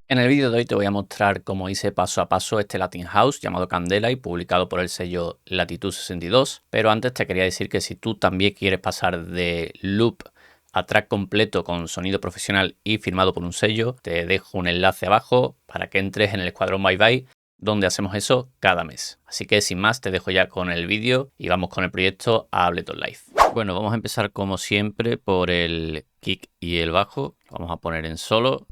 En el vídeo de hoy te voy a mostrar cómo hice paso a paso este Latin House llamado Candela y publicado por el sello Latitud 62. Pero antes te quería decir que si tú también quieres pasar de loop a track completo con sonido profesional y firmado por un sello, te dejo un enlace abajo para que entres en el escuadrón Bye Bye, donde hacemos eso cada mes. Así que sin más te dejo ya con el vídeo y vamos con el proyecto Ableton Live. Bueno, vamos a empezar como siempre por el kick y el bajo. Lo vamos a poner en solo.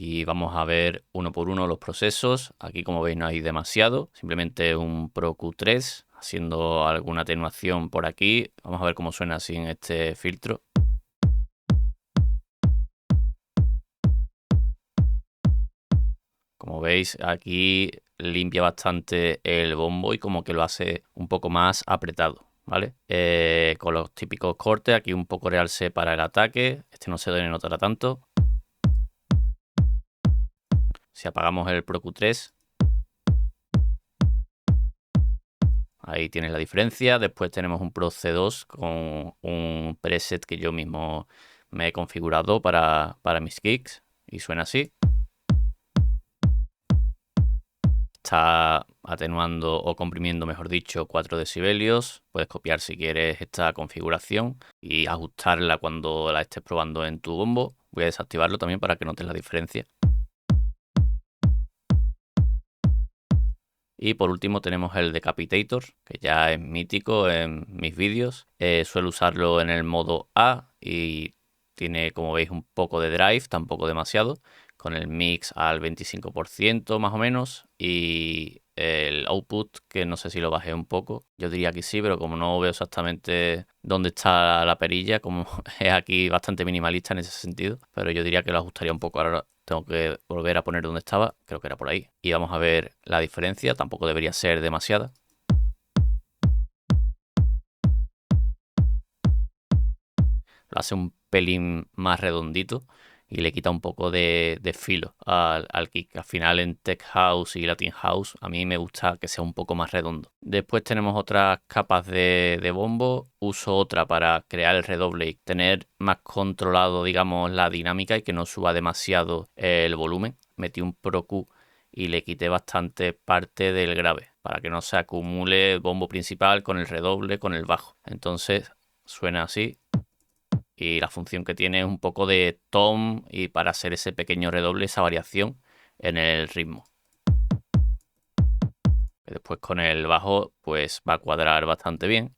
Y vamos a ver uno por uno los procesos. Aquí, como veis, no hay demasiado. Simplemente un Pro Q3 haciendo alguna atenuación por aquí. Vamos a ver cómo suena sin este filtro. Como veis, aquí limpia bastante el bombo y como que lo hace un poco más apretado, ¿vale? Con los típicos cortes, aquí un poco realce para el ataque. Este no se debe notar tanto. Si apagamos el Pro Q3, ahí tienes la diferencia. Después tenemos un Pro C2 con un preset que yo mismo me he configurado para mis kicks y suena así. Está atenuando o comprimiendo, mejor dicho, 4 decibelios. Puedes copiar si quieres esta configuración y ajustarla cuando la estés probando en tu bombo. Voy a desactivarlo también para que notes la diferencia. Y por último tenemos el Decapitator, que ya es mítico en mis vídeos. Suelo usarlo en el modo A y tiene, como veis, un poco de drive, tampoco demasiado, con el mix al 25% más o menos y el output, que no sé si lo bajé un poco. Yo diría que sí, pero como no veo exactamente dónde está la perilla, como es aquí bastante minimalista en ese sentido, pero yo diría que lo ajustaría un poco. Ahora tengo que volver a poner donde estaba, creo que era por ahí. Y vamos a ver la diferencia, tampoco debería ser demasiada. Lo hace un pelín más redondito y le quita un poco de filo al kick. Al final en Tech House y Latin House a mí me gusta que sea un poco más redondo. Después tenemos otras capas de bombo. Uso otra para crear el redoble y tener más controlado, digamos, la dinámica y que no suba demasiado el volumen. Metí un Pro Q y le quité bastante parte del grave para que no se acumule el bombo principal con el redoble, con el bajo. Entonces suena así. Y la función que tiene es un poco de tom y para hacer ese pequeño redoble, esa variación en el ritmo. Después con el bajo pues va a cuadrar bastante bien.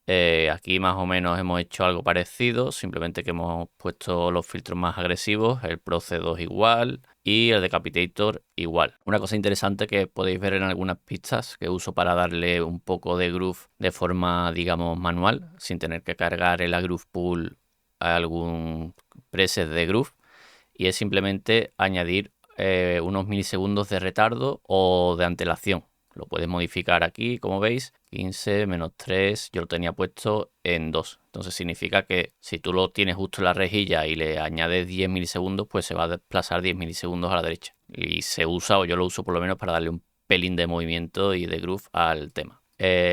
Aquí más o menos hemos hecho algo parecido, simplemente que hemos puesto los filtros más agresivos, el Pro C2 igual y el Decapitator igual. Una cosa interesante que podéis ver en algunas pistas que uso para darle un poco de groove de forma, digamos, manual, sin tener que cargar el Groove Pool a algún preset de groove, y es simplemente añadir unos milisegundos de retardo o de antelación. Lo puedes modificar aquí, como veis, 15, menos 3, yo lo tenía puesto en 2. Entonces significa que si tú lo tienes justo en la rejilla y le añades 10 milisegundos, pues se va a desplazar 10 milisegundos a la derecha. Y se usa, o yo lo uso por lo menos para darle un pelín de movimiento y de groove al tema.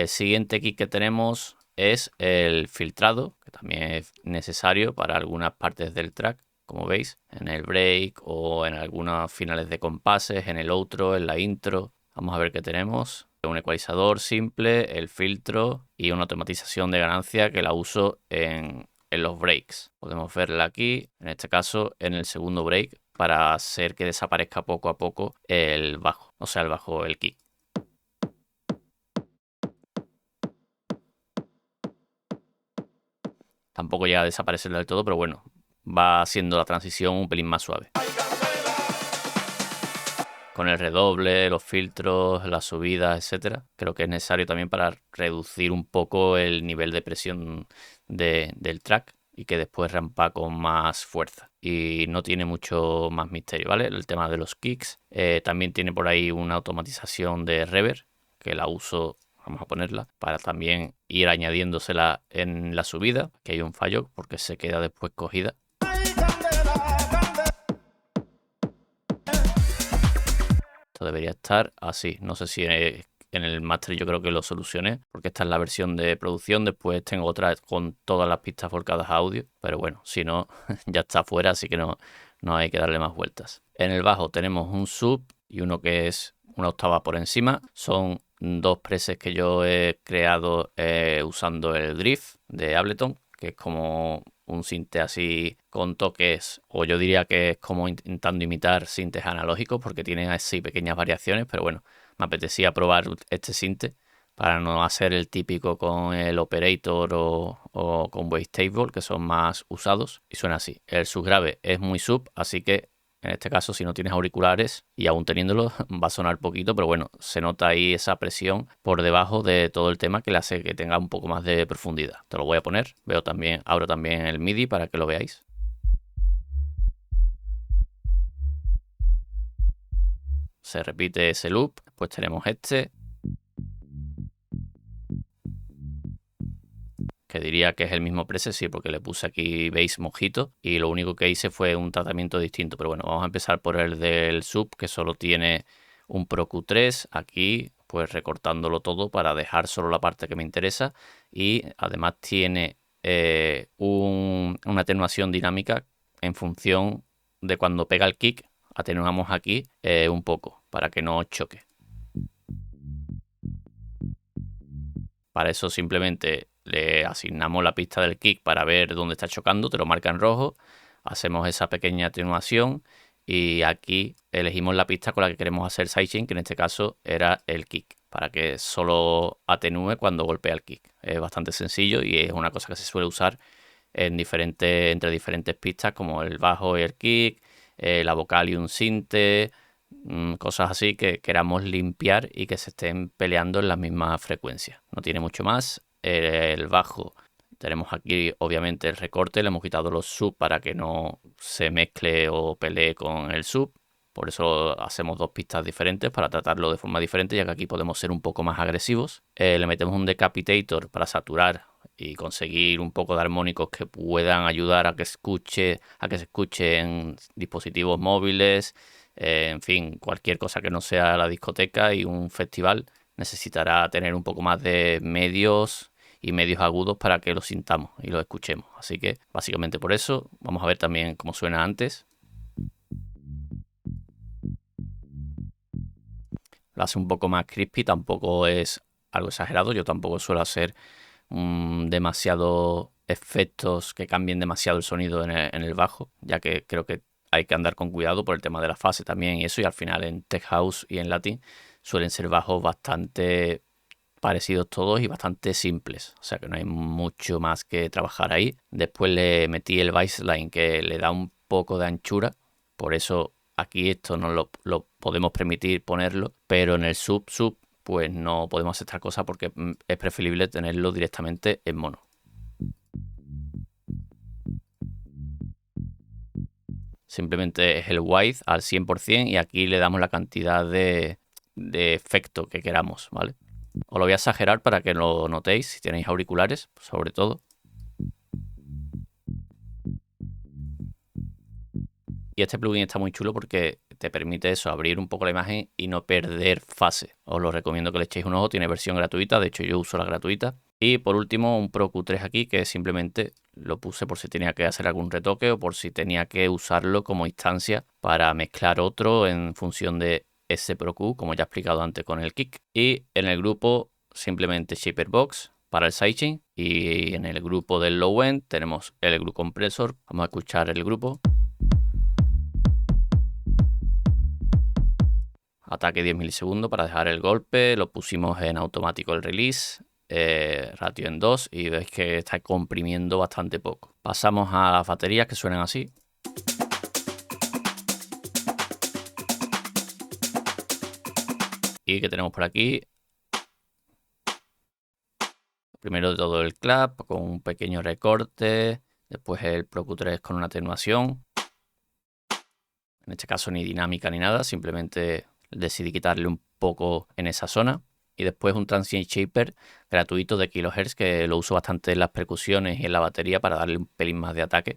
Siguiente kick que tenemos es el filtrado, que también es necesario para algunas partes del track, como veis, en el break o en algunos finales de compases, en el outro, en la intro. Vamos a ver qué tenemos. Un ecualizador simple, el filtro y una automatización de ganancia que la uso en los breaks. Podemos verla aquí, en este caso en el segundo break, para hacer que desaparezca poco a poco el bajo, o sea, el kick. Tampoco llega a desaparecer del todo, pero bueno, va haciendo la transición un pelín más suave. Con el redoble, los filtros, las subidas, etcétera, creo que es necesario también para reducir un poco el nivel de presión del track y que después rampa con más fuerza. Y no tiene mucho más misterio, ¿vale? El tema de los kicks. También tiene por ahí una automatización de reverb, que la uso, vamos a ponerla, para también ir añadiéndosela en la subida, que hay un fallo porque se queda después cogida. Esto debería estar así. No sé si En el máster yo creo que lo solucioné, porque esta es la versión de producción. Después tengo otra con todas las pistas volcadas a audio, pero bueno, si no, ya está fuera, así que no hay que darle más vueltas. En el bajo tenemos un sub y uno que es una octava por encima. Son dos presets que yo he creado usando el Drift de Ableton, que es como un sinte así con toques, o yo diría que es como intentando imitar sintes analógicos, porque tienen así pequeñas variaciones, pero bueno, me apetecía probar este sinte para no hacer el típico con el Operator o con Wavetable, que son más usados, y suena así. El subgrave es muy sub, así que en este caso, si no tienes auriculares y aún teniéndolo, va a sonar poquito, pero bueno, se nota ahí esa presión por debajo de todo el tema que le hace que tenga un poco más de profundidad. Te lo voy a poner. Abro también el MIDI para que lo veáis. Se repite ese loop, pues tenemos este, que diría que es el mismo preset, sí, porque le puse aquí Bass Mojito y lo único que hice fue un tratamiento distinto. Pero bueno, vamos a empezar por el del sub, que solo tiene un Pro Q3. Aquí, pues recortándolo todo para dejar solo la parte que me interesa, y además tiene una atenuación dinámica en función de cuando pega el kick. Atenuamos aquí un poco para que no choque. Para eso simplemente le asignamos la pista del kick para ver dónde está chocando, te lo marca en rojo, hacemos esa pequeña atenuación y aquí elegimos la pista con la que queremos hacer sidechain, que en este caso era el kick, para que solo atenúe cuando golpea el kick. Es bastante sencillo y es una cosa que se suele usar entre diferentes pistas, como el bajo y el kick, la vocal y un sinte, cosas así que queramos limpiar y que se estén peleando en las mismas frecuencias. No tiene mucho más. El bajo, tenemos aquí obviamente el recorte, le hemos quitado los sub para que no se mezcle o pelee con el sub. Por eso hacemos dos pistas diferentes para tratarlo de forma diferente, ya que aquí podemos ser un poco más agresivos. Le metemos un decapitator para saturar y conseguir un poco de armónicos que puedan ayudar a que se escuche en dispositivos móviles. En fin, cualquier cosa que no sea la discoteca y un festival necesitará tener un poco más de medios y medios agudos para que lo sintamos y lo escuchemos. Así que básicamente por eso vamos a ver también cómo suena antes. Lo hace un poco más crispy, tampoco es algo exagerado. Yo tampoco suelo hacer demasiados efectos que cambien demasiado el sonido en el bajo, ya que creo que hay que andar con cuidado por el tema de la fase también y eso, y al final en Tech House y en Latin suelen ser bajos bastante parecidos todos y bastante simples, o sea que no hay mucho más que trabajar ahí. Después le metí el baseline, que le da un poco de anchura, por eso aquí esto no lo podemos permitir ponerlo, pero en el sub pues no podemos hacer esta cosa porque es preferible tenerlo directamente en mono. Simplemente es el width al 100% y aquí le damos la cantidad de efecto que queramos, ¿vale? Os lo voy a exagerar para que lo notéis, si tenéis auriculares, sobre todo. Y este plugin está muy chulo porque te permite eso, abrir un poco la imagen y no perder fase. Os lo recomiendo que le echéis un ojo, tiene versión gratuita, de hecho yo uso la gratuita. Y por último un Pro Q3 aquí, que simplemente lo puse por si tenía que hacer algún retoque o por si tenía que usarlo como instancia para mezclar otro en función de ese Pro Q, como ya he explicado antes con el kick. Y en el grupo simplemente Shaperbox para el sidechain, y en el grupo del low end tenemos el Glue Compressor. Vamos a escuchar el grupo. Ataque 10 milisegundos para dejar el golpe, lo pusimos en automático el release, ratio en 2, y veis que está comprimiendo bastante poco. Pasamos a las baterías, que suenan así. Y que tenemos por aquí, primero de todo el clap con un pequeño recorte, después el Pro Q3 con una atenuación. En este caso ni dinámica ni nada, simplemente decidí quitarle un poco en esa zona. Y después un Transient Shaper gratuito de kHz, que lo uso bastante en las percusiones y en la batería para darle un pelín más de ataque.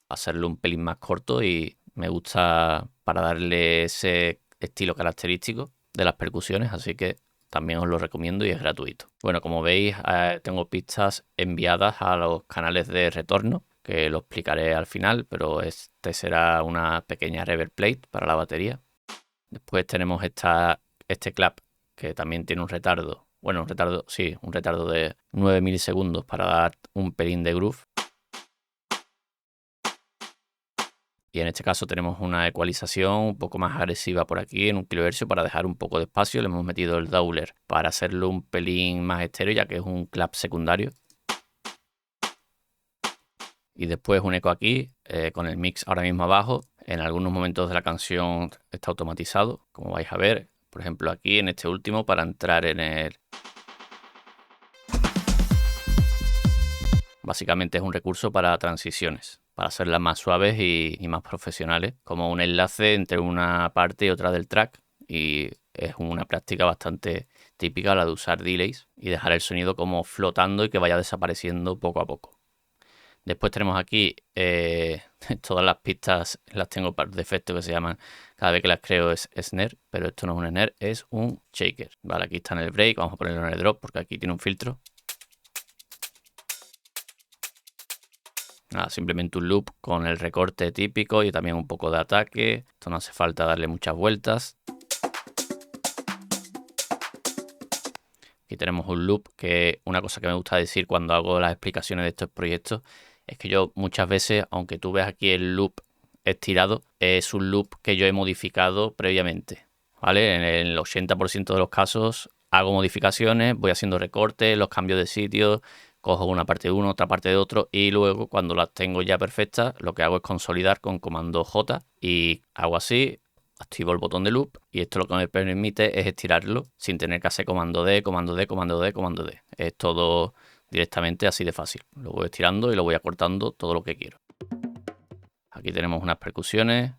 Hacerlo un pelín más corto, y me gusta para darle ese estilo característico de las percusiones, así que también os lo recomiendo y es gratuito. Bueno, como veis, tengo pistas enviadas a los canales de retorno, que lo explicaré al final, pero este será una pequeña reverb plate para la batería. Después tenemos este clap, que también tiene un retardo. Bueno, un retardo de 9 milisegundos para dar un pelín de groove. Y en este caso tenemos una ecualización un poco más agresiva por aquí en un kilohercio para dejar un poco de espacio. Le hemos metido el doubler para hacerlo un pelín más estéreo, ya que es un clap secundario. Y después un eco aquí, con el mix ahora mismo abajo. En algunos momentos de la canción está automatizado, como vais a ver. Por ejemplo aquí en este último, para entrar en el... Básicamente es un recurso para transiciones, para hacerlas más suaves y más profesionales, como un enlace entre una parte y otra del track. Y es una práctica bastante típica la de usar delays y dejar el sonido como flotando y que vaya desapareciendo poco a poco. Después tenemos aquí todas las pistas, las tengo por defecto, que se llaman, cada vez que las creo es snare, pero esto no es un snare, es un shaker. Vale, aquí está en el break, vamos a ponerlo en el drop porque aquí tiene un filtro. Nada, simplemente un loop con el recorte típico y también un poco de ataque. Esto no hace falta darle muchas vueltas. Aquí tenemos un loop, que una cosa que me gusta decir cuando hago las explicaciones de estos proyectos es que yo muchas veces, aunque tú veas aquí el loop estirado, es un loop que yo he modificado previamente, ¿vale? En el 80% de los casos hago modificaciones, voy haciendo recortes, los cambios de sitio, cojo una parte de uno, otra parte de otro y luego cuando las tengo ya perfectas lo que hago es consolidar con comando J y hago así, activo el botón de loop y esto lo que me permite es estirarlo sin tener que hacer comando D, comando D, comando D, comando D. Es todo directamente así de fácil. Lo voy estirando y lo voy acortando todo lo que quiero. Aquí tenemos unas percusiones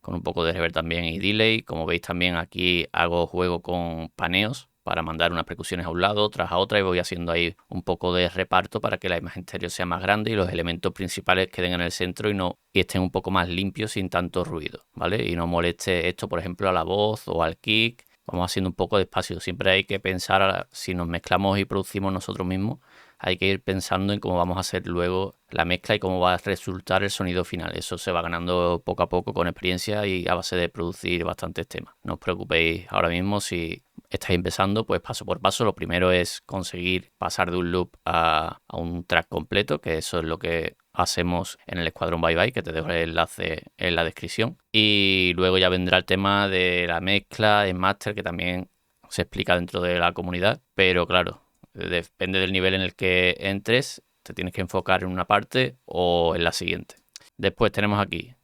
con un poco de reverb también y delay. Como veis también aquí hago juego con paneos para mandar unas percusiones a un lado, otras a otra y voy haciendo ahí un poco de reparto para que la imagen estéreo sea más grande y los elementos principales queden en el centro y estén un poco más limpios sin tanto ruido, ¿vale? Y no moleste esto, por ejemplo, a la voz o al kick. Vamos haciendo un poco de espacio. Siempre hay que pensar, si nos mezclamos y producimos nosotros mismos, hay que ir pensando en cómo vamos a hacer luego la mezcla y cómo va a resultar el sonido final. Eso se va ganando poco a poco con experiencia y a base de producir bastantes temas. No os preocupéis ahora mismo si estáis empezando, pues paso por paso. Lo primero es conseguir pasar de un loop a un track completo, que eso es lo que hacemos en el Escuadrón Bye Bye, que te dejo el enlace en la descripción. Y luego ya vendrá el tema de la mezcla, el máster, que también se explica dentro de la comunidad. Pero claro, depende del nivel en el que entres, te tienes que enfocar en una parte o en la siguiente. Después tenemos aquí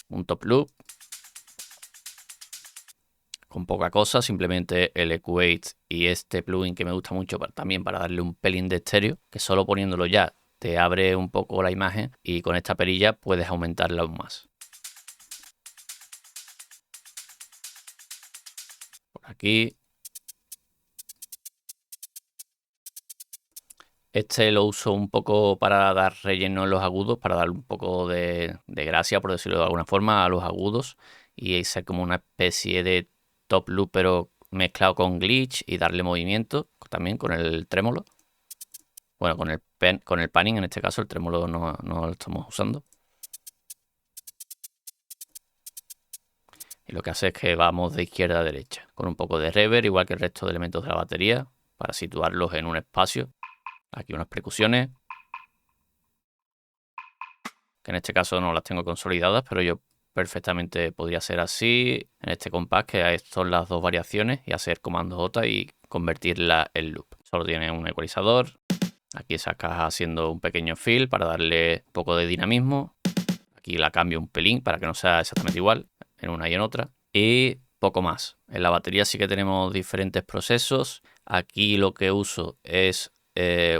un top loop con poca cosa, simplemente el Equate y este plugin que me gusta mucho también para darle un pelín de estéreo, que solo poniéndolo ya te abre un poco la imagen y con esta perilla puedes aumentarla aún más. Por aquí. Este lo uso un poco para dar relleno en los agudos, para darle un poco de gracia, por decirlo de alguna forma, a los agudos y ser como una especie de top loop pero mezclado con glitch y darle movimiento también con el trémolo. Bueno, con el panning, en este caso el trémolo no lo estamos usando. Y lo que hace es que vamos de izquierda a derecha, con un poco de reverb, igual que el resto de elementos de la batería, para situarlos en un espacio. Aquí unas percusiones, que en este caso no las tengo consolidadas, pero yo perfectamente podría ser así, en este compás, que son las dos variaciones, y hacer comando J y convertirla en loop. Solo tiene un ecualizador. Aquí sacas haciendo un pequeño fill para darle un poco de dinamismo. Aquí la cambio un pelín para que no sea exactamente igual en una y en otra. Y poco más. En la batería sí que tenemos diferentes procesos. Aquí lo que uso es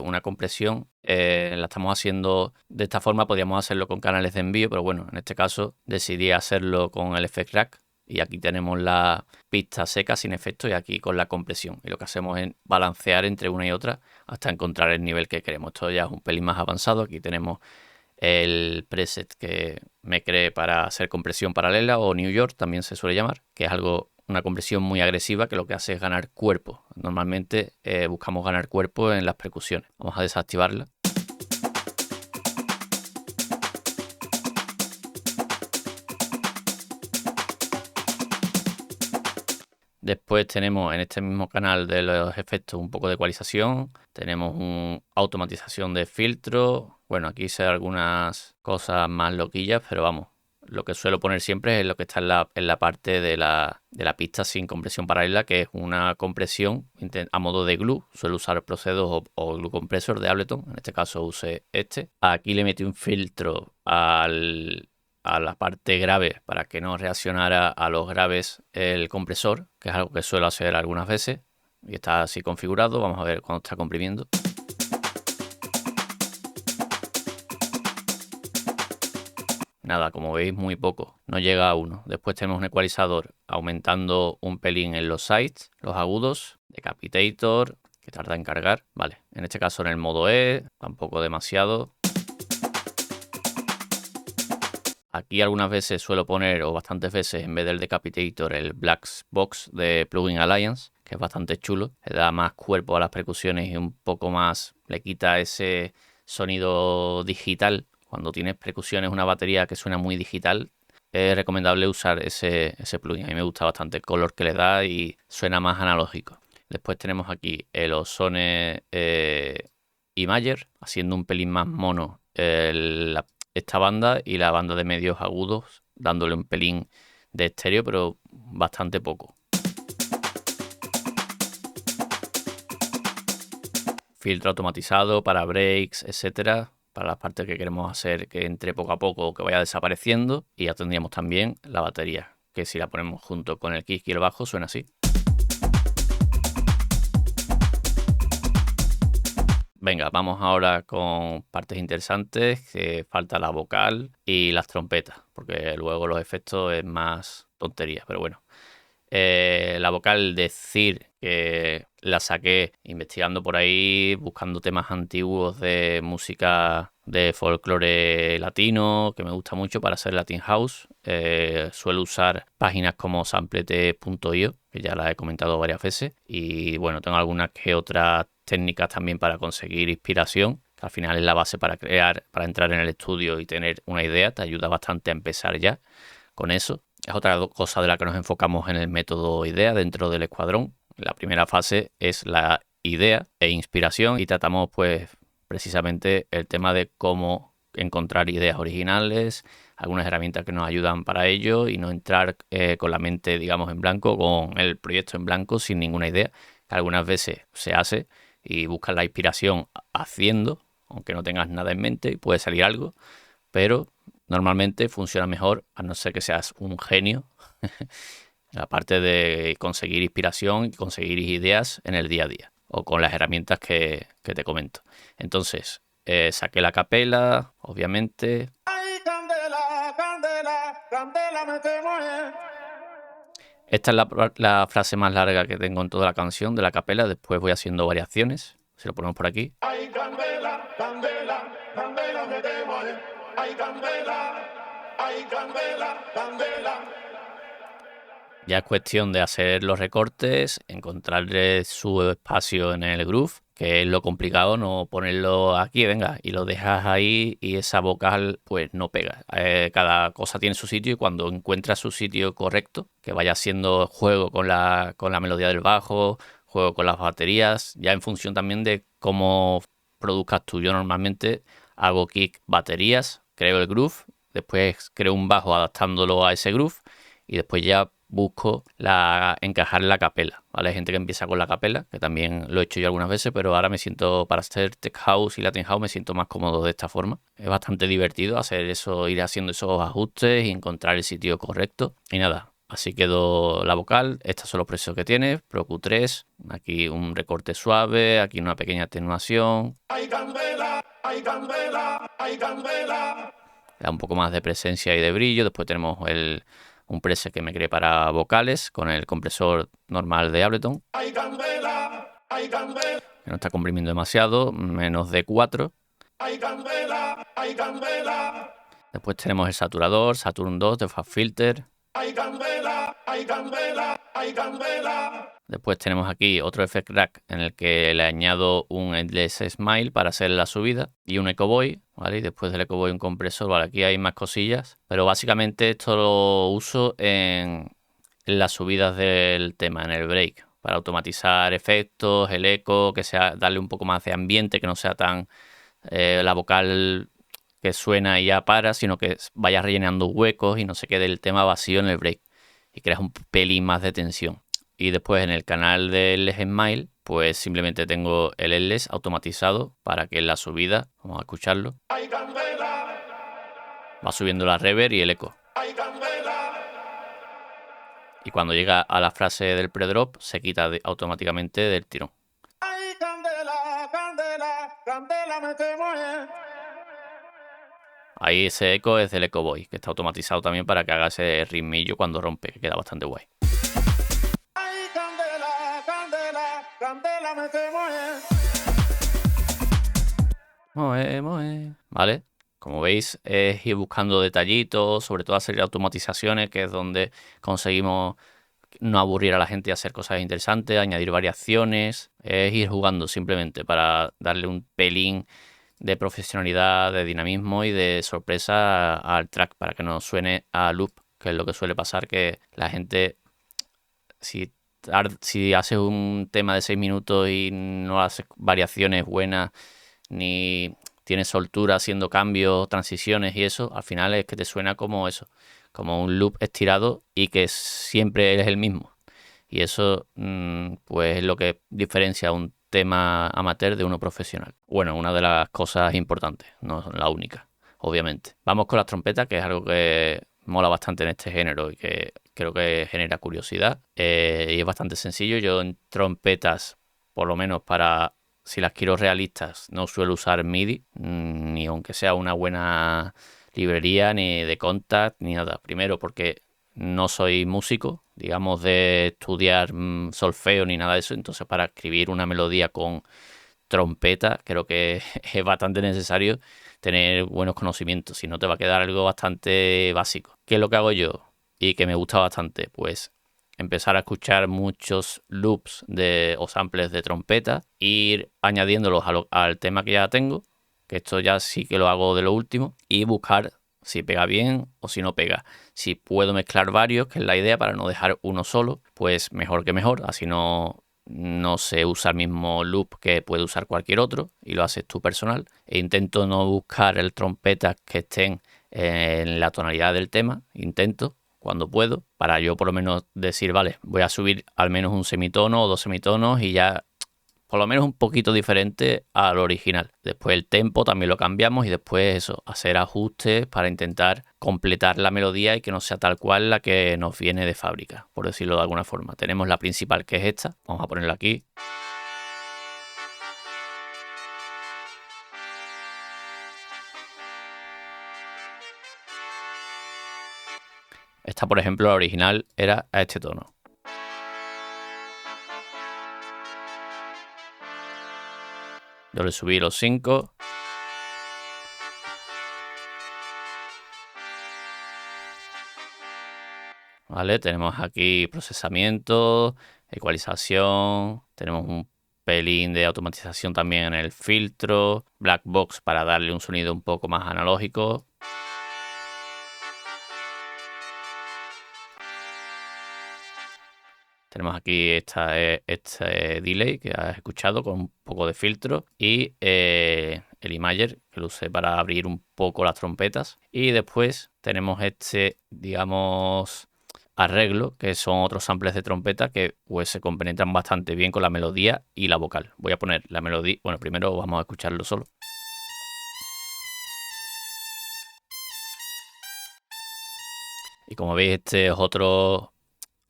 una compresión. La estamos haciendo de esta forma. Podríamos hacerlo con canales de envío, pero bueno, en este caso decidí hacerlo con el Effect Rack. Y aquí tenemos la pista seca sin efecto y aquí con la compresión. Y lo que hacemos es balancear entre una y otra hasta encontrar el nivel que queremos. Esto ya es un pelín más avanzado. Aquí tenemos el preset que me creé para hacer compresión paralela, o New York también se suele llamar, que es una compresión muy agresiva que lo que hace es ganar cuerpo. Normalmente buscamos ganar cuerpo en las percusiones. Vamos a desactivarla. Después tenemos en este mismo canal de los efectos un poco de ecualización. Tenemos una automatización de filtro. Bueno, aquí hice algunas cosas más loquillas, pero vamos. Lo que suelo poner siempre es lo que está en la parte de la pista sin compresión paralela, que es una compresión a modo de glue. Suelo usar Procedo o Glue Compressor de Ableton. En este caso usé este. Aquí le metí un filtro a la parte grave para que no reaccionara a los graves el compresor, que es algo que suelo hacer algunas veces. Y está así configurado. Vamos a ver cuando está comprimiendo. Nada, como veis, muy poco, no llega a 1. Después tenemos un ecualizador aumentando un pelín en los sides, los agudos, Decapitator, que tarda en cargar, vale. En este caso en el modo E, tampoco demasiado. Aquí algunas veces suelo poner, o bastantes veces, en vez del Decapitator, el Black Box de Plugin Alliance, que es bastante chulo. Le da más cuerpo a las percusiones y un poco más, le quita ese sonido digital. Cuando tienes percusiones, una batería que suena muy digital, es recomendable usar ese plugin. A mí me gusta bastante el color que le da y suena más analógico. Después tenemos aquí el Ozone Imager, haciendo un pelín más mono esta banda y la banda de medios agudos, dándole un pelín de estéreo, pero bastante poco. Filtro automatizado para breaks, etcétera, para las partes que queremos hacer que entre poco a poco o que vaya desapareciendo. Y ya tendríamos también la batería, que si la ponemos junto con el kick y el bajo suena así. Venga, vamos ahora con partes interesantes, que falta la vocal y las trompetas, porque luego los efectos es más tontería, pero bueno. La vocal, decir que la saqué investigando por ahí, buscando temas antiguos de música de folclore latino, que me gusta mucho para hacer Latin House. Suelo usar páginas como samplete.io, que ya las he comentado varias veces, y bueno, tengo algunas que otras técnicas también para conseguir inspiración, que al final es la base para crear, para entrar en el estudio y tener una idea. Te ayuda bastante a empezar ya con eso. Es otra cosa de la que nos enfocamos en el método IDEA dentro del escuadrón. La primera fase es la idea e inspiración y tratamos pues precisamente el tema de cómo encontrar ideas originales, algunas herramientas que nos ayudan para ello y no entrar con la mente, digamos, en blanco, con el proyecto en blanco sin ninguna idea, que algunas veces se hace y buscas la inspiración haciendo, aunque no tengas nada en mente y puede salir algo, pero normalmente funciona mejor, a no ser que seas un genio, la parte de conseguir inspiración y conseguir ideas en el día a día o con las herramientas que te comento. Entonces, saqué la capela, obviamente. ¡Ay, candela, candela, candela, me temo! Esta es la frase más larga que tengo en toda la canción de la capela. Después voy haciendo variaciones. Si lo ponemos por aquí. ¡Ay, candela, candela, candela, me temo! ¡Ay, candela, ay, candela, candela! Ya es cuestión de hacer los recortes, encontrarle su espacio en el groove, que es lo complicado, no ponerlo aquí, venga, y lo dejas ahí y esa vocal pues no pega. Cada cosa tiene su sitio y cuando encuentras su sitio correcto, que vaya haciendo juego con la melodía del bajo, juego con las baterías, ya en función también de cómo produzcas tú. Yo normalmente hago kick, baterías, creo el groove, después creo un bajo adaptándolo a ese groove y después ya busco encajar la capela, ¿vale? Hay gente que empieza con la capela, que también lo he hecho yo algunas veces, pero ahora me siento, para hacer Tech House y Latin House, me siento más cómodo de esta forma. Es bastante divertido hacer eso, ir haciendo esos ajustes y encontrar el sitio correcto. Y nada, así quedó la vocal. Estos son los precios que tiene, Pro Q3, aquí un recorte suave, aquí una pequeña atenuación. ¡Ay, candela! ¡Ay, candela! ¡Ay, candela! Da un poco más de presencia y de brillo. Después tenemos un preset que me creé para vocales con el compresor normal de Ableton. ¡Ay, candela! ¡Ay, candela! Que no está comprimiendo demasiado, menos de 4. Después tenemos el saturador, Saturn 2 de Fab Filter. Después tenemos aquí otro Effect Rack en el que le añado un Endless Smile para hacer la subida y un Echoboy, ¿vale? Y después del Echoboy un compresor, ¿vale? Aquí hay más cosillas, pero básicamente esto lo uso en las subidas del tema, en el break, para automatizar efectos, el eco, que sea darle un poco más de ambiente, que no sea tan la vocal que suena y ya para, sino que vaya rellenando huecos y no se quede el tema vacío en el break y creas un pelín más de tensión. Y después en el canal del Smile, pues simplemente tengo el LS automatizado para que en la subida, vamos a escucharlo, va subiendo la reverb y el eco. Y cuando llega a la frase del pre-drop, se quita automáticamente del tirón. Ahí ese eco es del Echoboy, que está automatizado también para que haga ese ritmillo cuando rompe, que queda bastante guay. ¿Vale? Como veis, es ir buscando detallitos, sobre todo hacer automatizaciones, que es donde conseguimos no aburrir a la gente y hacer cosas interesantes, añadir variaciones, es ir jugando simplemente para darle un pelín de profesionalidad, de dinamismo y de sorpresa al track para que no suene a loop, que es lo que suele pasar, que la gente, si haces un tema de 6 minutos y no haces variaciones buenas ni tienes soltura haciendo cambios, transiciones y eso, al final es que te suena como eso, como un loop estirado y que siempre eres el mismo. Y eso pues es lo que diferencia un tema amateur de uno profesional. Bueno, una de las cosas importantes, no la única, obviamente. Vamos con las trompetas, que es algo que mola bastante en este género y que creo que genera curiosidad. Y es bastante sencillo. Yo en trompetas, por lo menos para si las quiero realistas, no suelo usar MIDI, ni aunque sea una buena librería, ni de Kontakt, ni nada. Primero porque no soy músico, digamos, de estudiar solfeo ni nada de eso, entonces para escribir una melodía con trompeta creo que es bastante necesario tener buenos conocimientos, si no te va a quedar algo bastante básico. ¿Qué es lo que hago yo? Y que me gusta bastante, pues empezar a escuchar muchos loops o samples de trompeta, ir añadiéndolos al tema que ya tengo, que esto ya sí que lo hago de lo último, y buscar si pega bien o si no pega. Si puedo mezclar varios, que es la idea para no dejar uno solo, pues mejor que mejor, así no se usa el mismo loop que puede usar cualquier otro y lo haces tú personal. E intento no buscar el trompetas que estén en la tonalidad del tema, intento cuando puedo, para yo por lo menos decir, vale, voy a subir al menos un semitono o 2 semitonos y ya por lo menos un poquito diferente al original. Después el tempo también lo cambiamos y después eso, hacer ajustes para intentar completar la melodía y que no sea tal cual la que nos viene de fábrica, por decirlo de alguna forma. Tenemos la principal, que es esta, vamos a ponerla aquí. Esta, por ejemplo, la original era a este tono. Yo le subí los 5. ¿Vale? Tenemos aquí procesamiento, ecualización, tenemos un pelín de automatización también en el filtro, black box para darle un sonido un poco más analógico. Tenemos aquí este delay que has escuchado con un poco de filtro y el imager que lo usé para abrir un poco las trompetas. Y después tenemos este, digamos, arreglo, que son otros samples de trompeta que pues se compenetran bastante bien con la melodía y la vocal. Voy a poner la melodía, bueno, primero vamos a escucharlo solo. Y como veis, este es otro.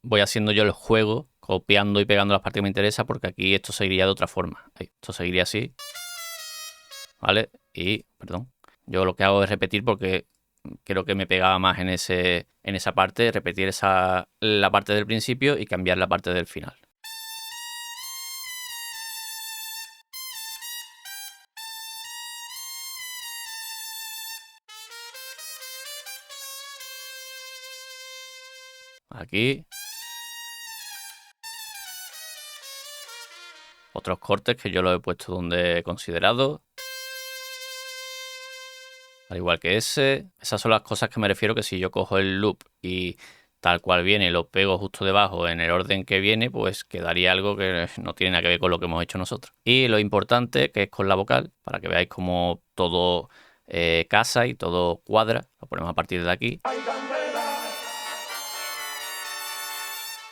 Voy haciendo yo el juego, copiando y pegando las partes que me interesa, porque aquí esto seguiría de otra forma. Esto seguiría así, ¿vale? Y, perdón, yo lo que hago es repetir porque creo que me pegaba más en esa parte, repetir la parte del principio y cambiar la parte del final. aquí. Otros cortes que yo los he puesto donde he considerado. Al igual que ese. Esas son las cosas que me refiero, que si yo cojo el loop y tal cual viene, lo pego justo debajo en el orden que viene, pues quedaría algo que no tiene nada que ver con lo que hemos hecho nosotros. Y lo importante, que es con la vocal, para que veáis cómo todo casa y todo cuadra. Lo ponemos a partir de aquí. Ay, candela.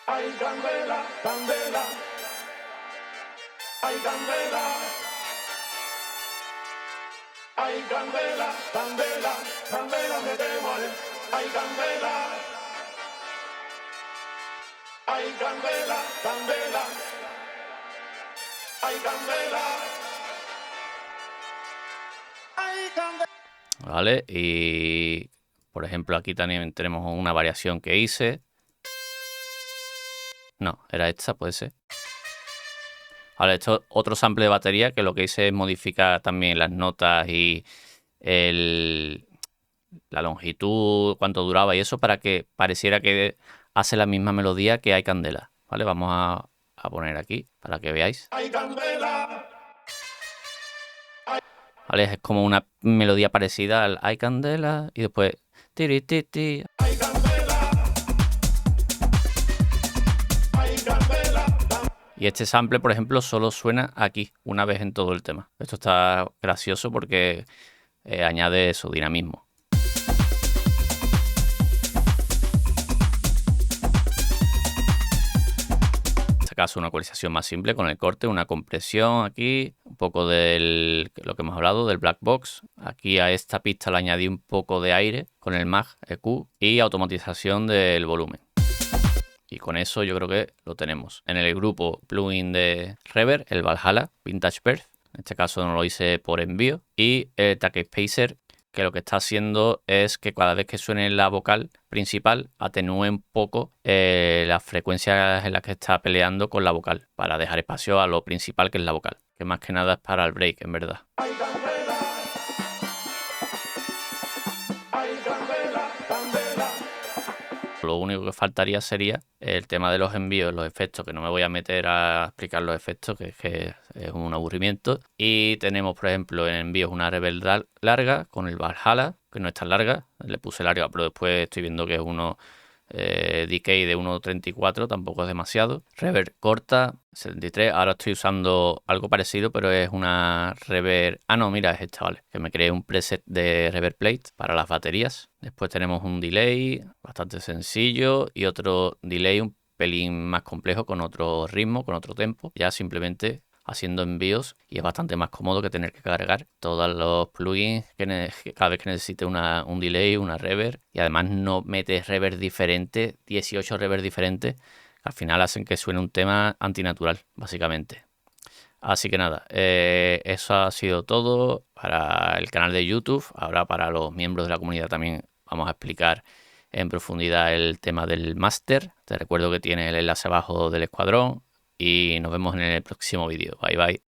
Ay, candela, candela. Ay, candela. Ay, candela, candela, candela me quema. Ay, candela. Ay, candela, candela. Ay, candela. Ay, candela. ¿Vale? Y por ejemplo aquí también tenemos una variación que hice. No, era esta, puede ser. Vale, esto es otro sample de batería que lo que hice es modificar también las notas y la longitud, cuánto duraba y eso, para que pareciera que hace la misma melodía que Hay Candela. ¿Vale? Vamos a poner aquí para que veáis. Ay, candela. ¿Vale? Es como una melodía parecida al Hay Candela y después tiri titi. Ay, candela. Ay, candela. Y este sample, por ejemplo, solo suena aquí, una vez en todo el tema. Esto está gracioso porque añade su dinamismo. En este caso, una ecualización más simple con el corte, una compresión aquí, un poco de lo que hemos hablado, del black box. Aquí a esta pista le añadí un poco de aire con el Mag EQ y automatización del volumen. Y con eso yo creo que lo tenemos. En el grupo plugin de Reverb, el Valhalla Vintage Perf. En este caso no lo hice por envío. Y el Track Spacer, que lo que está haciendo es que cada vez que suene la vocal principal, atenúe un poco las frecuencias en las que está peleando con la vocal, para dejar espacio a lo principal, que es la vocal. Que más que nada es para el break, en verdad. Ay, candela. Ay, candela, candela. Lo único que faltaría sería el tema de los envíos, los efectos, que no me voy a meter a explicar los efectos, que es un aburrimiento. Y tenemos, por ejemplo, en envíos una reverb larga con el Valhalla, que no es tan larga. Le puse larga, pero después estoy viendo que es uno decay de 1.34, tampoco es demasiado. Reverb corta, 73. Ahora estoy usando algo parecido, pero es una reverb... Ah, no, mira, es esta, vale. Que me creé un preset de reverb plate para las baterías. Después tenemos un delay bastante sencillo y otro delay un pelín más complejo con otro ritmo, con otro tempo. Ya simplemente haciendo envíos, y es bastante más cómodo que tener que cargar todos los plugins que cada vez que necesite un delay, una reverb, y además no metes reverb diferente, 18 reverb diferentes, que al final hacen que suene un tema antinatural, básicamente. Así que nada, eso ha sido todo para el canal de YouTube. Ahora para los miembros de la comunidad también vamos a explicar en profundidad el tema del máster. Te recuerdo que tienes el enlace abajo del escuadrón y nos vemos en el próximo vídeo. Bye bye.